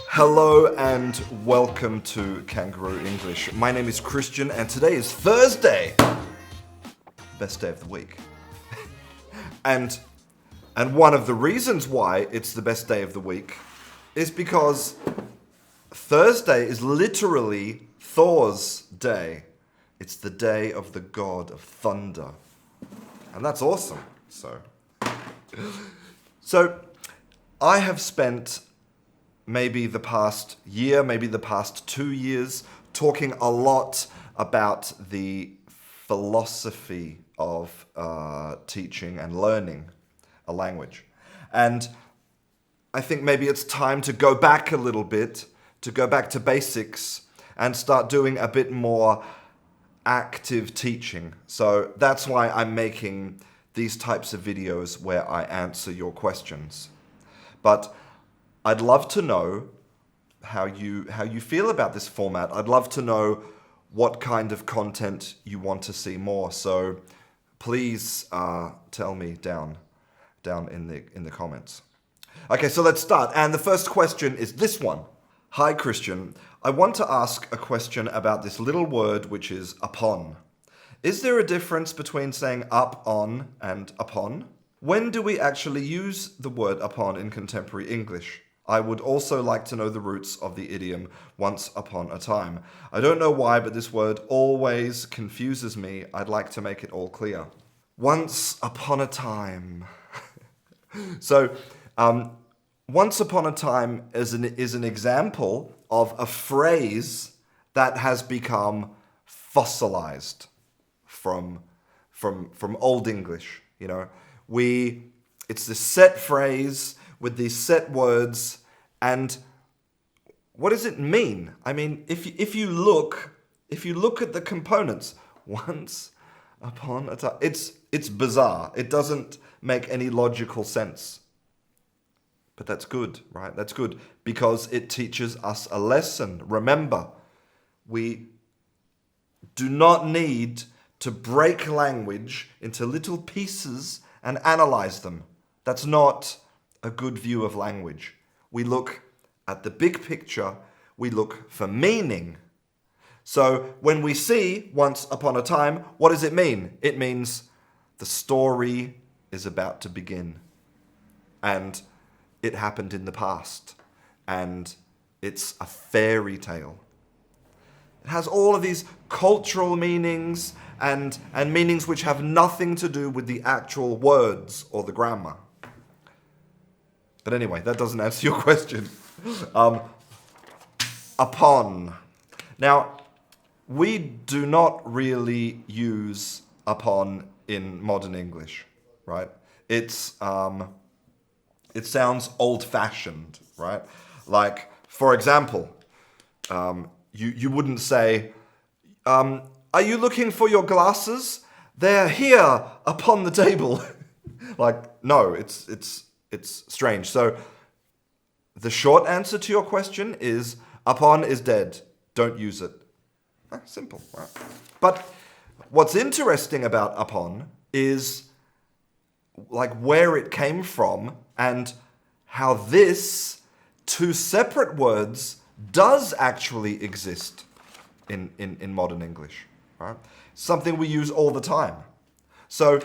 Hello and welcome to Canguro English. My name is Christian and today is Thursday. Best day of the week. and one of the reasons why it's the best day of the week is because Thursday is literally Thor's day. It's the day of the god of thunder. And that's awesome. So I have spent maybe the past year, maybe the past 2 years, talking a lot about the philosophy of teaching and learning a language. And I think maybe it's time to go back a little bit, to go back to basics and start doing a bit more active teaching. So that's why I'm making these types of videos where I answer your questions. But I'd love to know how you feel about this format. I'd love to know what kind of content you want to see more. So please tell me down in the comments. Okay, so let's start. And the first question is this one. Hi, Christian. I want to ask a question about this little word which is upon. Is there a difference between saying up on and upon? When do we actually use the word upon in contemporary English? I would also like to know the roots of the idiom once upon a time. I don't know why, but this word always confuses me. I'd like to make it all clear. Once upon a time. So, once upon a time is an example of a phrase that has become fossilized from Old English. You know, it's this set phrase with these set words, and what does it mean? I mean, if you look at the components, once upon a time, it's bizarre. It doesn't make any logical sense. But that's good, right? That's good because it teaches us a lesson. Remember, we do not need to break language into little pieces and analyze them. That's not a good view of language. We look at the big picture. We look for meaning. So when we see once upon a time, what does it mean? It means the story is about to begin. And it happened in the past. And it's a fairy tale. It has all of these cultural meanings and meanings which have nothing to do with the actual words or the grammar. But anyway, that doesn't answer your question. Upon. Now, we do not really use upon in modern English, right? It sounds old-fashioned, right? Like, for example, you wouldn't say, are you looking for your glasses? They're here upon the table. Like, no, it's strange. So the short answer to your question is upon is dead. Don't use it. Simple, right? But what's interesting about upon is like where it came from and how this two separate words does actually exist in modern English, right? Something we use all the time. So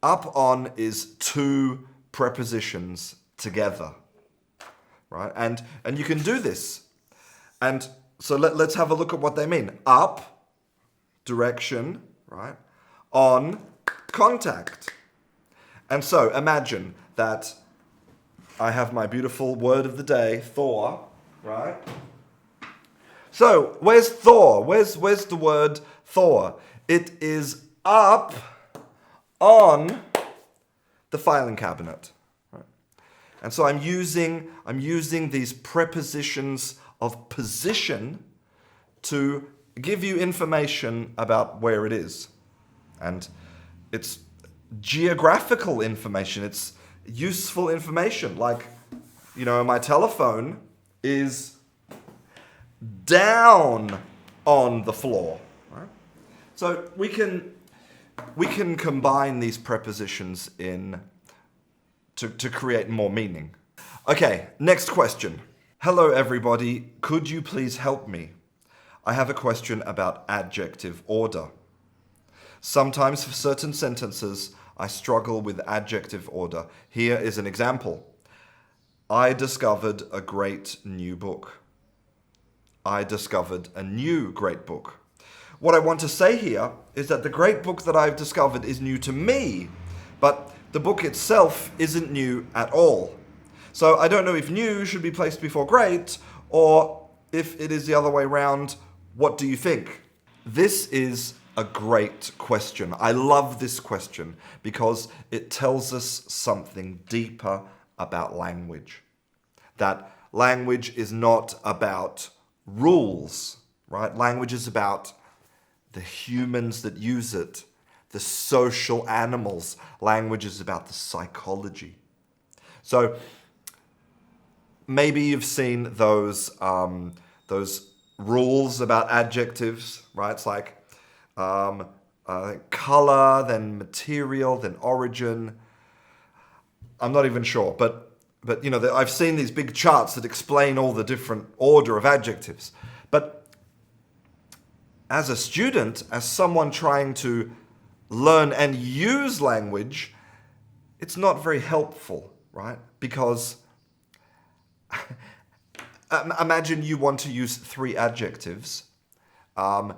up on is two prepositions together, right? And you can do this. And so let's have a look at what they mean. Up, direction, right? On, contact. And so imagine that I have my beautiful word of the day, Thor, right? So where's Thor? Where's the word Thor? It is up on the filing cabinet. Right? And so I'm using these prepositions of position to give you information about where it is. And it's geographical information. It's useful information. Like, you know, my telephone is down on the floor. Right? So we can we can combine these prepositions to create more meaning. Okay, next question. Hello everybody, could you please help me? I have a question about adjective order. Sometimes for certain sentences, I struggle with adjective order. Here is an example. I discovered a great new book. I discovered a new great book. What I want to say here is that the great book that I've discovered is new to me, but the book itself isn't new at all. So I don't know if new should be placed before great, or if it is the other way around. What do you think? This is a great question. I love this question because it tells us something deeper about language. That language is not about rules, right? Language is about the humans that use it, the social animals. Language is about the psychology. So maybe you've seen those rules about adjectives, right? It's like color, then material, then origin. I'm not even sure, but you know, I've seen these big charts that explain all the different order of adjectives. But as a student, as someone trying to learn and use language, it's not very helpful, right? Because imagine you want to use 3 adjectives. Are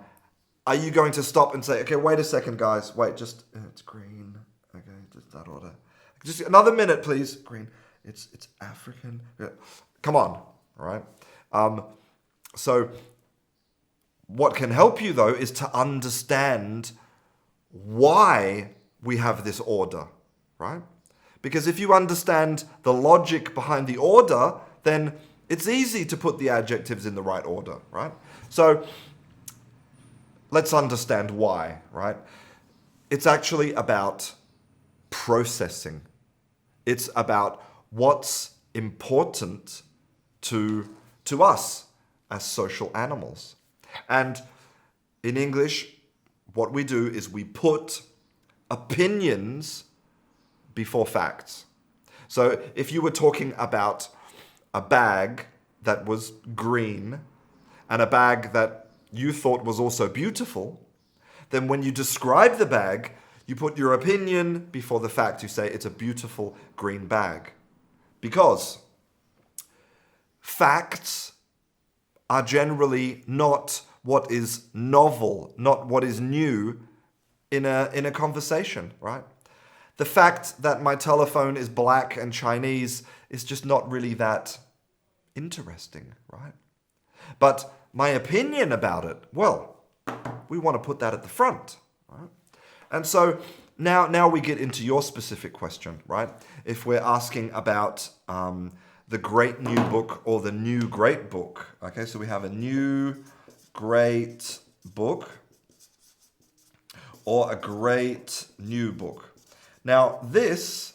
you going to stop and say, okay, wait a second, guys. Wait, just, it's green. Okay, just that order. Just another minute, please. Green. It's African. Yeah. Come on, all right? So what can help you, though, is to understand why we have this order, right? Because if you understand the logic behind the order, then it's easy to put the adjectives in the right order, right? So let's understand why, right? It's actually about processing. It's about what's important to us as social animals. And in English, what we do is we put opinions before facts. So if you were talking about a bag that was green and a bag that you thought was also beautiful, then when you describe the bag, you put your opinion before the fact. You say it's a beautiful green bag. Because facts are generally not what is novel, not what is new in a conversation, right? The fact that my telephone is black and Chinese is just not really that interesting, right? But my opinion about it, well, we want to put that at the front, right? And so now we get into your specific question, right? If we're asking about the great new book or the new great book, okay? So we have a new great book or a great new book. Now, this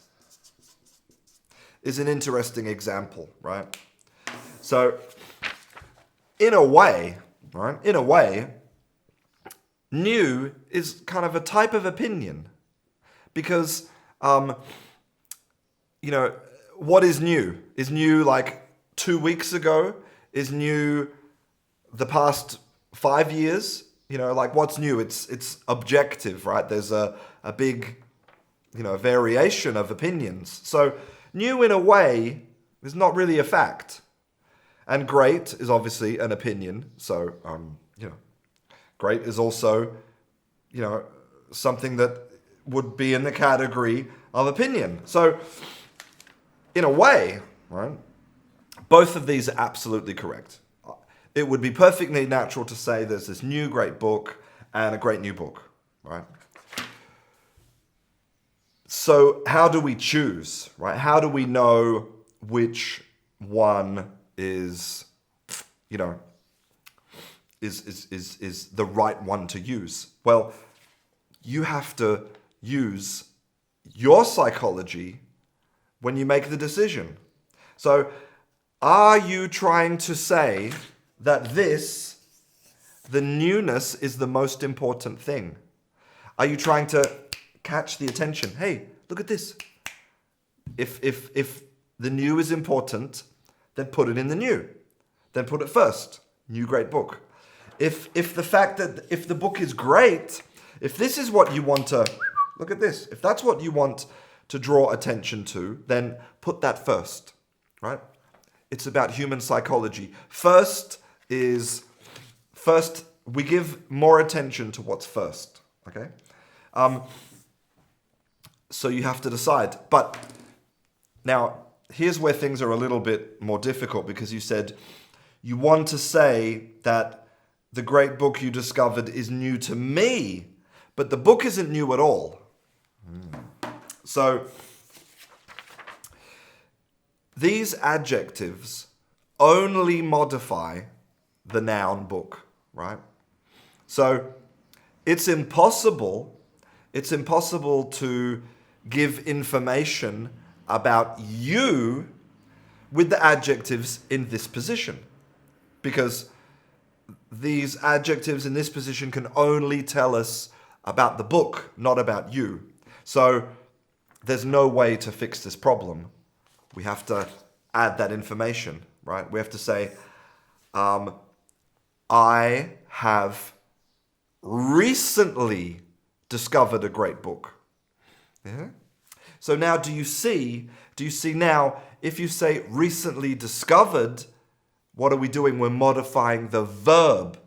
is an interesting example, right? So, in a way, right? In a way, new is kind of a type of opinion. Because, you know, what is new? Is new like 2 weeks ago? Is new the past 5 years? You know, like what's new? It's objective, right? There's a big, you know, variation of opinions. So new in a way is not really a fact. And great is obviously an opinion. So, you know, great is also, you know, something that would be in the category of opinion. So, in a way, right, both of these are absolutely correct. It would be perfectly natural to say there's this new great book and a great new book, right? So how do we choose, right? How do we know which one is, you know, is the right one to use? Well, you have to use your psychology when you make the decision. So, are you trying to say that the newness is the most important thing? Are you trying to catch the attention? Hey, look at this. If the new is important, then put it in the new. Then put it first. New great book. If the book is great, if this is what you want to, look at this. If that's what you want to draw attention to, then put that first, right? It's about human psychology. First, we give more attention to what's first, okay? So you have to decide. But now, here's where things are a little bit more difficult, because you said you want to say that the great book you discovered is new to me, but the book isn't new at all. So these adjectives only modify the noun book, right? So it's impossible to give information about you with the adjectives in this position, because these adjectives in this position can only tell us about the book, not about you. So there's no way to fix this problem. We have to add that information, right? We have to say, I have recently discovered a great book. Yeah? So now do you see now, if you say recently discovered, what are we doing? We're modifying the verb.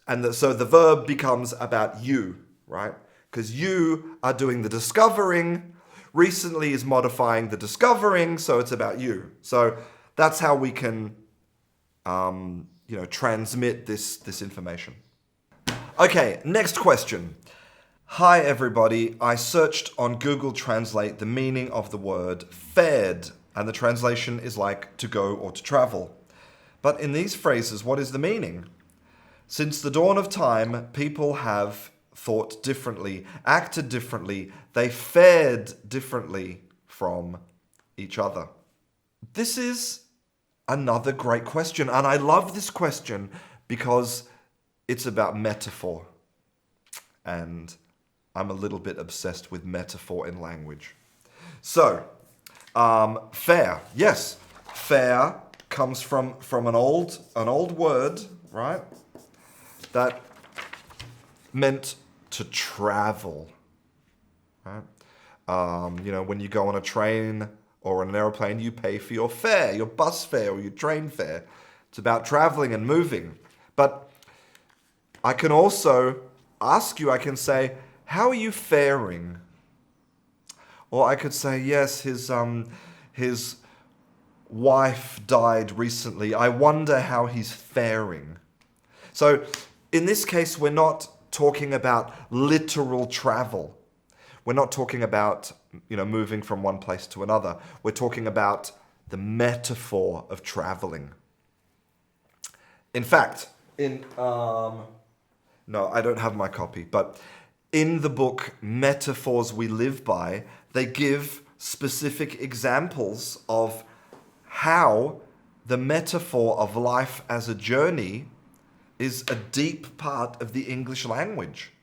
And so the verb becomes about you, right? Because you are doing the discovering. Recently is modifying the discovering, so it's about you. So that's how we can, transmit this information. Okay, next question. Hi everybody, I searched on Google Translate the meaning of the word fared, and the translation is like to go or to travel. But in these phrases, what is the meaning? Since the dawn of time, people have thought differently, acted differently, they fared differently from each other. This is another great question, and I love this question because it's about metaphor. And I'm a little bit obsessed with metaphor in language. So, fair. Yes, fair comes from an old word, right? That meant to travel, right? When you go on a train or an airplane, you pay for your fare, your bus fare or your train fare. It's about traveling and moving. But I can also ask you, I can say, how are you faring? Or I could say, yes, his wife died recently. I wonder how he's faring. So in this case, we're not talking about literal travel. We're not talking about, moving from one place to another. We're talking about the metaphor of traveling. In fact, no, I don't have my copy, but in the book Metaphors We Live By, they give specific examples of how the metaphor of life as a journey is a deep part of the English language.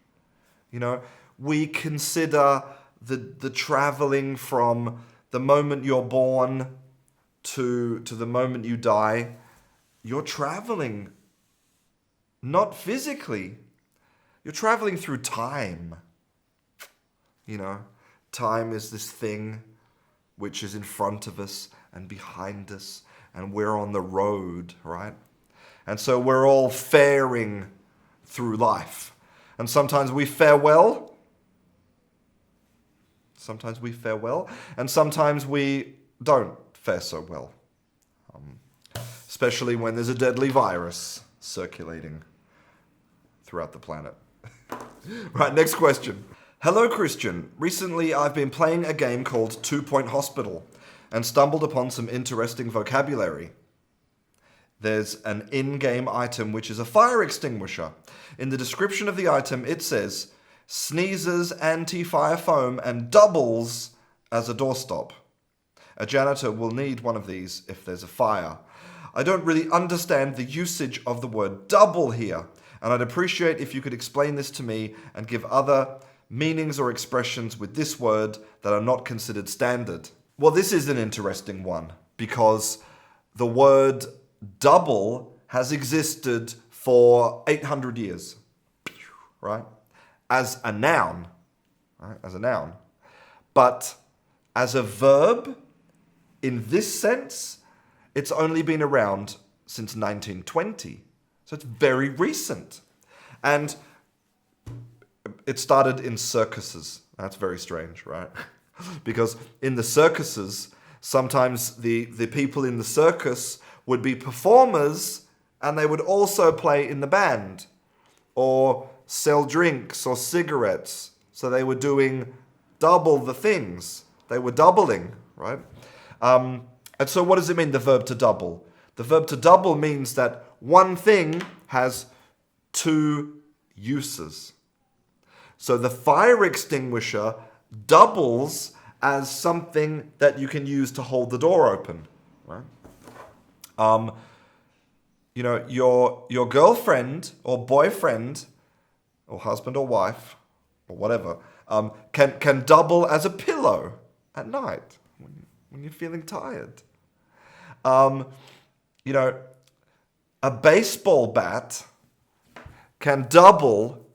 We consider the traveling from the moment you're born to the moment you die. You're traveling not physically. You're traveling through time. Time is this thing which is in front of us and behind us, and we're on the road, right? And so we're all faring through life. And sometimes we fare well. Sometimes we fare well. And sometimes we don't fare so well. Especially when there's a deadly virus circulating throughout the planet. Right, next question. Hello, Christian. Recently, I've been playing a game called 2 Point Hospital and stumbled upon some interesting vocabulary. There's an in-game item which is a fire extinguisher. In the description of the item, it says, sneezes anti-fire foam and doubles as a doorstop. A janitor will need one of these if there's a fire. I don't really understand the usage of the word double here, and I'd appreciate if you could explain this to me and give other meanings or expressions with this word that are not considered standard. Well, this is an interesting one because the word double has existed for 800 years, right? As a noun, right? As a noun. But as a verb, in this sense, it's only been around since 1920. So it's very recent. And it started in circuses. That's very strange, right? Because in the circuses, sometimes the people in the circus would be performers and they would also play in the band or sell drinks or cigarettes. So they were doing double the things. They were doubling, right? And so what does it mean, the verb to double? The verb to double means that one thing has two uses. So the fire extinguisher doubles as something that you can use to hold the door open, right? Your girlfriend or boyfriend or husband or wife or whatever can double as a pillow at night when you're feeling tired. A baseball bat can double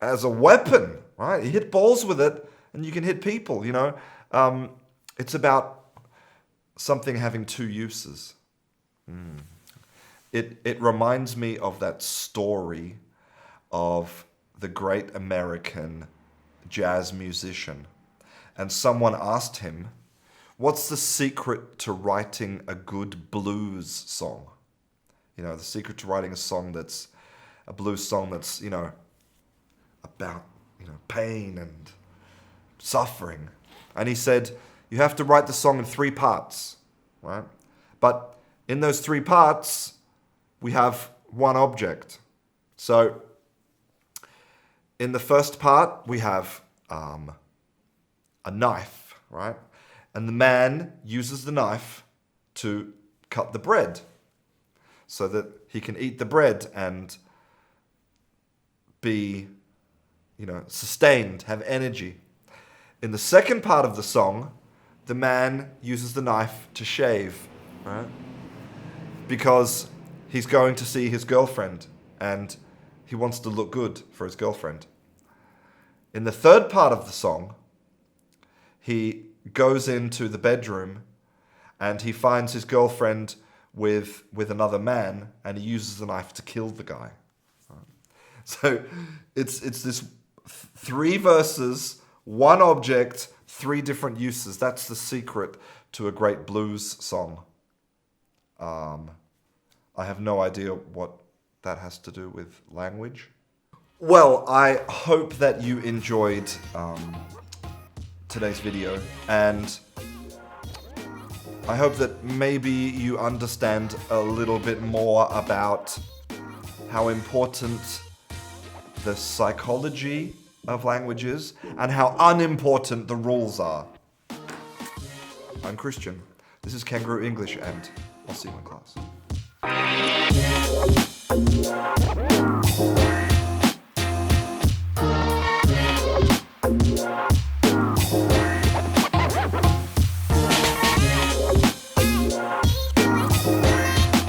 as a weapon, right? You hit balls with it and you can hit people, It's about something having two uses. It reminds me of that story of the great American jazz musician. And someone asked him, what's the secret to writing a good blues song? The secret to writing a blues song that's, about, pain and suffering. And he said, you have to write the song in 3 parts, right? But in those 3 parts, we have one object. So in the first part, we have a knife, right? And the man uses the knife to cut the bread so that he can eat the bread and be, sustained, have energy. In the second part of the song, the man uses the knife to shave, right? Because he's going to see his girlfriend and he wants to look good for his girlfriend. In the third part of the song, he goes into the bedroom and he finds his girlfriend with another man and he uses the knife to kill the guy. So it's this 3 verses, 1 object, 3 different uses. That's the secret to a great blues song. I have no idea what that has to do with language. Well, I hope that you enjoyed today's video, and I hope that maybe you understand a little bit more about how important the psychology of language is and how unimportant the rules are. I'm Christian. This is Canguro English, and I'll see you in class.